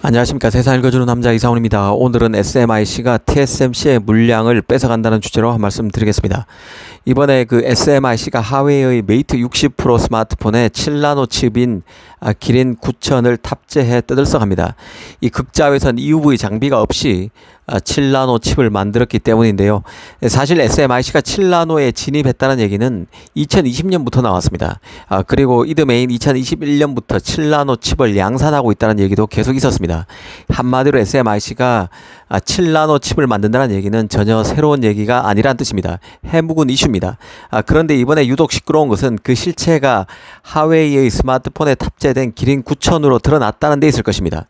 안녕하십니까. 세상 읽어주는 남자 이상훈입니다. 오늘은 SMIC가 TSMC의 물량을 뺏어간다는 주제로 한 말씀 드리겠습니다. 이번에 그 SMIC가 하웨이의 메이트 60 프로 스마트폰에 7나노 칩인 기린 9000을 탑재해 떠들썩합니다. 이 극자외선 EUV 장비가 없이 7나노 칩을 만들었기 때문인데요. 사실 SMIC가 7나노에 진입했다는 얘기는 2020년부터 나왔습니다. 그리고 이듬해인 2021년부터 7나노 칩을 양산하고 있다는 얘기도 계속 있었습니다. 한마디로 SMIC가 7나노 칩을 만든다는 얘기는 전혀 새로운 얘기가 아니란 뜻입니다. 해묵은 이슈입니다. 그런데 이번에 유독 시끄러운 것은 그 실체가 하웨이의 스마트폰에 탑재된 기린 9000으로 드러났다는 데 있을 것입니다.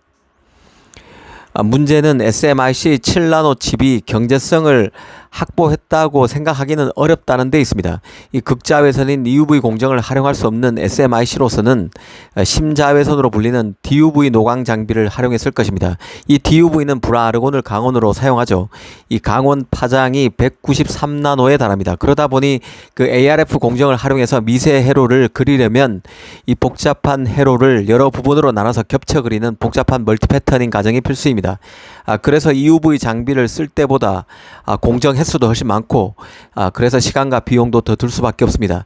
문제는 SMIC 7나노 칩이 경제성을 확보했다고 생각하기는 어렵다는 데 있습니다. 이 극자외선인 EUV 공정을 활용할 수 없는 SMIC로서는 심자외선으로 불리는 DUV 노광 장비를 활용했을 것입니다. 이 DUV는 불아르곤을 강원으로 사용하죠. 이 강원 파장이 193나노에 달합니다. 그러다 보니 그 ARF 공정을 활용해서 미세 회로를 그리려면 이 복잡한 회로를 여러 부분으로 나눠서 겹쳐 그리는 복잡한 멀티 패터닝 과정이 필수입니다. 그래서 EUV 장비를 쓸 때보다 공정 횟수도 훨씬 많고 그래서 시간과 비용도 더 들 수밖에 없습니다.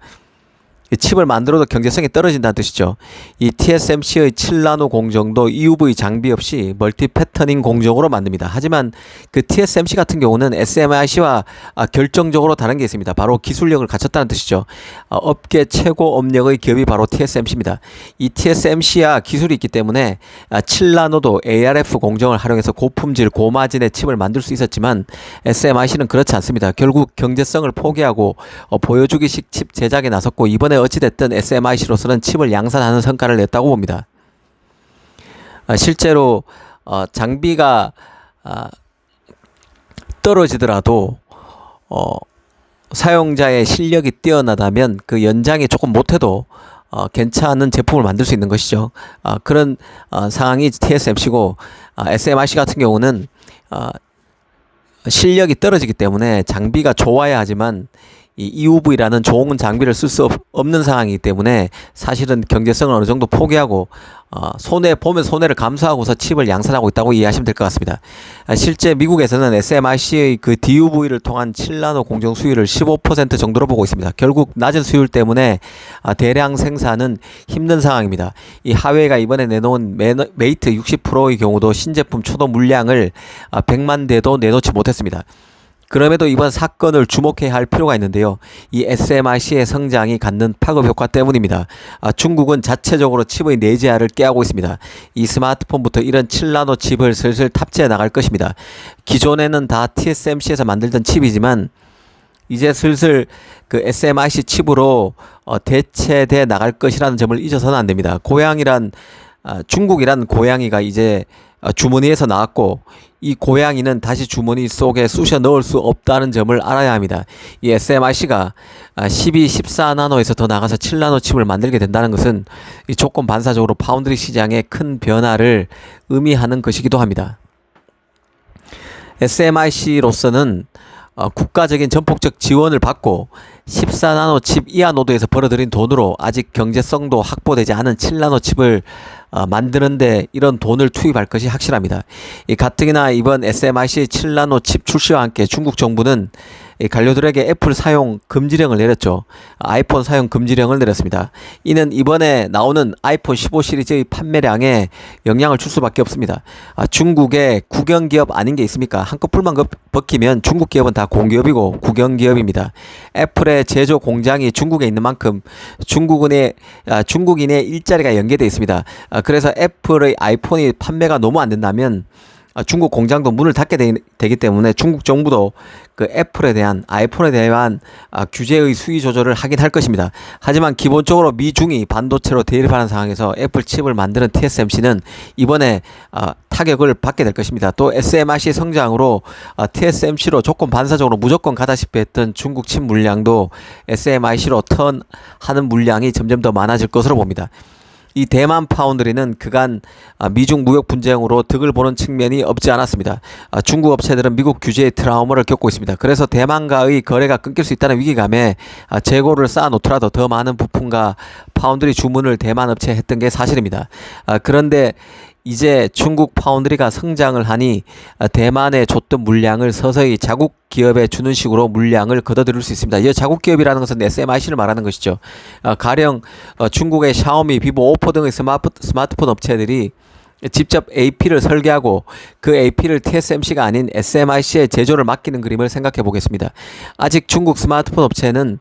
이 칩을 만들어도 경제성이 떨어진다는 뜻이죠. 이 TSMC의 7나노 공정도 EUV 장비 없이 멀티 패터닝 공정으로 만듭니다. 하지만 그 TSMC 같은 경우는 SMIC와 결정적으로 다른 게 있습니다. 바로 기술력을 갖췄다는 뜻이죠. 업계 최고 업력의 기업이 바로 TSMC입니다. 이 TSMC야 기술이 있기 때문에 7나노도 ARF 공정을 활용해서 고품질 고마진의 칩을 만들 수 있었지만 SMIC는 그렇지 않습니다. 결국 경제성을 포기하고 보여주기식 칩 제작에 나섰고 이번에 어찌됐든 SMIC로서는 칩을 양산하는 성과를 냈다고 봅니다. 실제로 장비가 떨어지더라도 사용자의 실력이 뛰어나다면 그 연장이 조금 못해도 괜찮은 제품을 만들 수 있는 것이죠. 그런 상황이 TSMC고 SMIC 같은 경우는 실력이 떨어지기 때문에 장비가 좋아야 하지만 이 EUV라는 좋은 장비를 쓸 수 없는 상황이기 때문에 사실은 경제성을 어느 정도 포기하고 손해를 감수하고서 칩을 양산하고 있다고 이해하시면 될 것 같습니다. 실제 미국에서는 SMIC의 그 DUV를 통한 7나노 공정 수율을 15% 정도로 보고 있습니다. 결국 낮은 수율 때문에 대량 생산은 힘든 상황입니다. 이 하웨이가 이번에 내놓은 메이트 60 프로의 경우도 신제품 초도 물량을 100만 대도 내놓지 못했습니다. 그럼에도 이번 사건을 주목해야 할 필요가 있는데요. 이 SMIC의 성장이 갖는 파급 효과 때문입니다. 중국은 자체적으로 칩의 내재화를 깨하고 있습니다. 이 스마트폰부터 이런 7나노 칩을 슬슬 탑재해 나갈 것입니다. 기존에는 다 TSMC에서 만들던 칩이지만 이제 슬슬 그 SMIC 칩으로 대체돼 나갈 것이라는 점을 잊어서는 안 됩니다. 중국이란 고양이가 이제 주머니에서 나왔고 이 고양이는 다시 주머니 속에 쑤셔 넣을 수 없다는 점을 알아야 합니다. 이 SMIC가 12, 14나노에서 더 나가서 7나노 칩을 만들게 된다는 것은 이 조건 반사적으로 파운드리 시장에 큰 변화를 의미하는 것이기도 합니다. SMIC로서는 국가적인 전폭적 지원을 받고 14나노 칩 이하 노드에서 벌어들인 돈으로 아직 경제성도 확보되지 않은 7나노 칩을 만드는데 이런 돈을 투입할 것이 확실합니다. 가뜩이나 이번 SMIC 7나노 칩 출시와 함께 중국 정부는 관료들에게 애플 사용 금지령을 내렸죠. 아이폰 사용 금지령을 내렸습니다. 이는 이번에 나오는 아이폰 15 시리즈의 판매량에 영향을 줄 수밖에 없습니다. 중국에 국영기업 아닌 게 있습니까? 한꺼풀만 벗기면 중국 기업은 다 공기업이고 국영기업입니다. 애플의 제조 공장이 중국에 있는 만큼 중국인의 일자리가 연계되어 있습니다. 그래서 애플의 아이폰이 판매가 너무 안 된다면 중국 공장도 문을 닫게 되기 때문에 중국 정부도 그 아이폰에 대한 규제의 수위 조절을 하긴 할 것입니다. 하지만 기본적으로 미중이 반도체로 대립하는 상황에서 애플 칩을 만드는 TSMC는 이번에 타격을 받게 될 것입니다. 또 SMIC 성장으로 TSMC로 조건 반사적으로 무조건 가다시피 했던 중국 칩 물량도 SMIC로 턴하는 물량이 점점 더 많아질 것으로 봅니다. 이 대만 파운드리는 그간 미중 무역 분쟁으로 득을 보는 측면이 없지 않았습니다. 중국 업체들은 미국 규제의 트라우마를 겪고 있습니다. 그래서 대만과의 거래가 끊길 수 있다는 위기감에 재고를 쌓아놓더라도 더 많은 부품과 파운드리 주문을 대만 업체에 했던 게 사실입니다. 그런데 이제 중국 파운드리가 성장을 하니 대만에 줬던 물량을 서서히 자국 기업에 주는 식으로 물량을 걷어들일 수 있습니다. 이 자국 기업이라는 것은 SMIC를 말하는 것이죠. 가령 중국의 샤오미, 비보, 오포 등의 스마트폰 업체들이 직접 AP를 설계하고 그 AP를 TSMC가 아닌 SMIC의 제조를 맡기는 그림을 생각해 보겠습니다. 아직 중국 스마트폰 업체는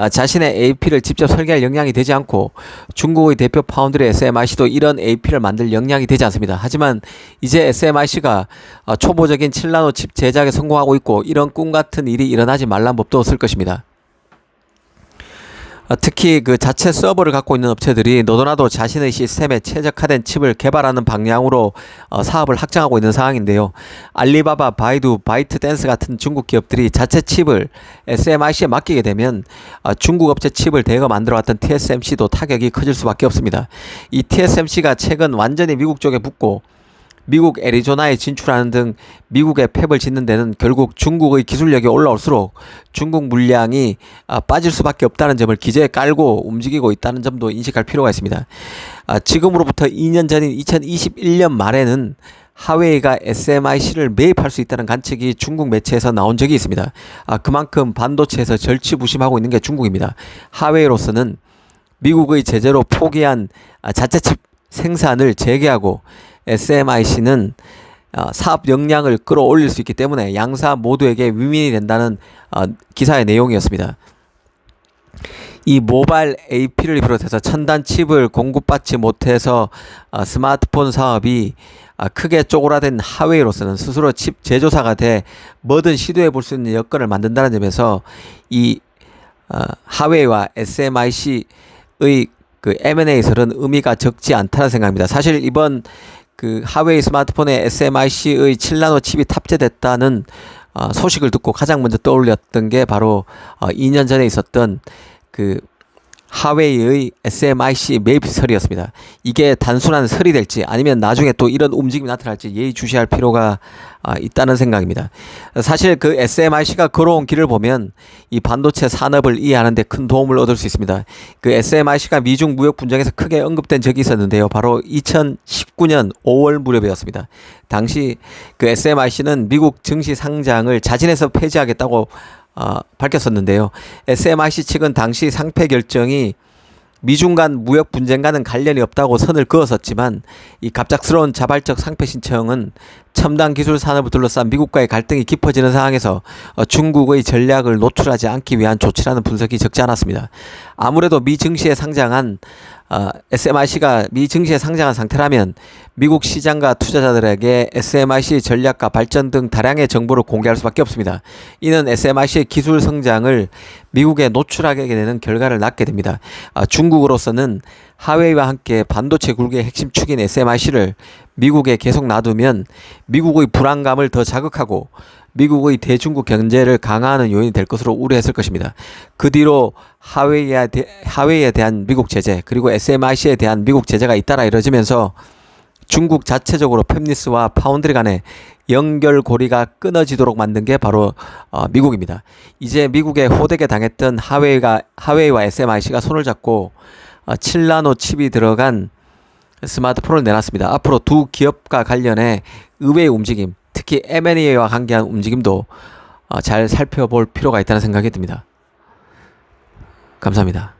자신의 AP를 직접 설계할 역량이 되지 않고 중국의 대표 파운드리 SMIC도 이런 AP를 만들 역량이 되지 않습니다. 하지만 이제 SMIC가 초보적인 7나노 칩 제작에 성공하고 있고 이런 꿈 같은 일이 일어나지 말란 법도 없을 것입니다. 특히 그 자체 서버를 갖고 있는 업체들이 너도나도 자신의 시스템에 최적화된 칩을 개발하는 방향으로 사업을 확장하고 있는 상황인데요. 알리바바, 바이두, 바이트댄스 같은 중국 기업들이 자체 칩을 SMIC에 맡기게 되면 중국 업체 칩을 대거 만들어왔던 TSMC도 타격이 커질 수밖에 없습니다. 이 TSMC가 최근 완전히 미국 쪽에 붙고 미국 애리조나에 진출하는 등 미국의 팹을 짓는 데는 결국 중국의 기술력이 올라올수록 중국 물량이 빠질 수밖에 없다는 점을 기재에 깔고 움직이고 있다는 점도 인식할 필요가 있습니다. 지금으로부터 2년 전인 2021년 말에는 하웨이가 SMIC를 매입할 수 있다는 관측이 중국 매체에서 나온 적이 있습니다. 그만큼 반도체에서 절치부심하고 있는 게 중국입니다. 하웨이로서는 미국의 제재로 포기한 자체 칩 생산을 재개하고 SMIC는 사업 역량을 끌어올릴 수 있기 때문에 양사 모두에게 윈윈이 된다는 기사의 내용이었습니다. 이 모바일 AP를 비롯해서 첨단 칩을 공급받지 못해서 스마트폰 사업이 크게 쪼그라든 하웨이로서는 스스로 칩 제조사가 돼 뭐든 시도해 볼 수 있는 여건을 만든다는 점에서 이 하웨이와 SMIC의 그 M&A설은 의미가 적지 않다는 생각입니다. 사실 이번 그 하웨이 스마트폰에 SMIC의 7나노 칩이 탑재됐다는 소식을 듣고 가장 먼저 떠올렸던 게 바로 2년 전에 있었던 그 하웨이의 SMIC 매입설이었습니다. 이게 단순한 설이 될지 아니면 나중에 또 이런 움직임이 나타날지 예의주시할 필요가 있다는 생각입니다. 사실 그 SMIC가 걸어온 길을 보면 이 반도체 산업을 이해하는 데 큰 도움을 얻을 수 있습니다. 그 SMIC가 미중 무역 분쟁에서 크게 언급된 적이 있었는데요. 바로 2019년 5월 무렵이었습니다. 당시 그 SMIC는 미국 증시 상장을 자진해서 폐지하겠다고 밝혔었는데요. SMIC 측은 당시 상폐 결정이 미중 간 무역 분쟁과는 관련이 없다고 선을 그었었지만 이 갑작스러운 자발적 상폐 신청은 첨단 기술 산업을 둘러싼 미국과의 갈등이 깊어지는 상황에서 중국의 전략을 노출하지 않기 위한 조치라는 분석이 적지 않았습니다. 아무래도 미 증시에 상장한 SMIC가 미 증시에 상장한 상태라면 미국 시장과 투자자들에게 SMIC 전략과 발전 등 다량의 정보를 공개할 수밖에 없습니다. 이는 SMIC의 기술 성장을 미국에 노출하게 되는 결과를 낳게 됩니다. 중국으로서는 하웨이와 함께 반도체 굴기의 핵심 축인 SMIC를 미국에 계속 놔두면 미국의 불안감을 더 자극하고 미국의 대중국 경제를 강화하는 요인이 될 것으로 우려했을 것입니다. 그 뒤로 하웨이에 대한 미국 제재 그리고 SMIC에 대한 미국 제재가 잇따라 이뤄지면서 중국 자체적으로 팹리스와 파운드리 간의 연결고리가 끊어지도록 만든 게 바로 미국입니다. 이제 미국에 호되게 당했던 하웨이와 SMIC가 손을 잡고 7나노 칩이 들어간 스마트폰을 내놨습니다. 앞으로 두 기업과 관련해 의외의 움직임, 특히 M&A와 관계한 움직임도 잘 살펴볼 필요가 있다는 생각이 듭니다. 감사합니다.